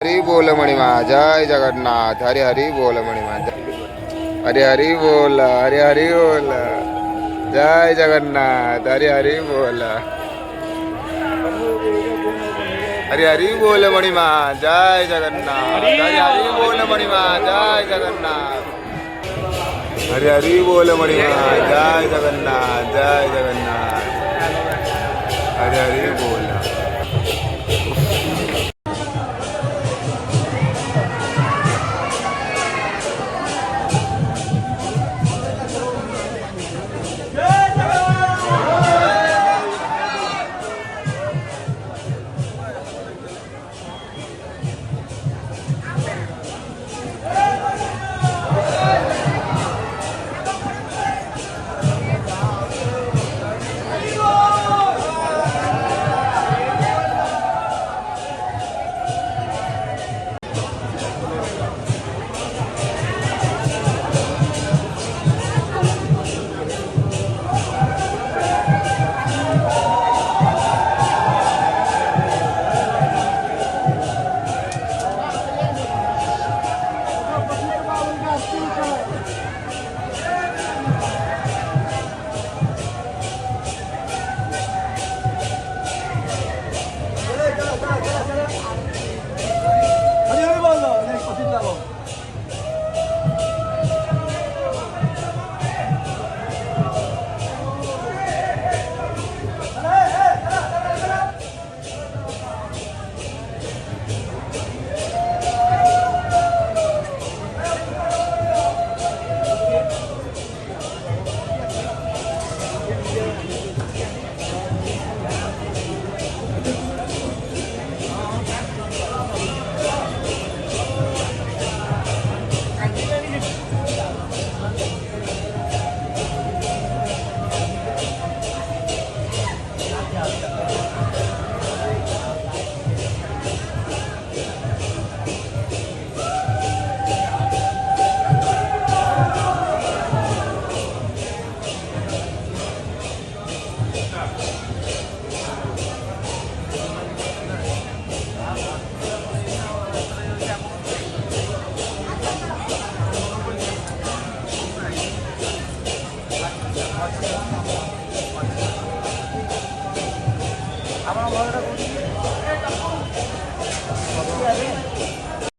हरी बोल मणिमा जय जगन्नाथ हरे हरी बोल मणिमा हरे हरी बोल हरे हरी बोल जय जगन्नाथ हरे हरी बोल हरे हरी बोल मणिमा जय जगन्नाथ हरे हरी बोल मणिमा जय जगन्नाथ हरे हरी बोल मणिमा जय जगन्नाथ हरे हरी बोल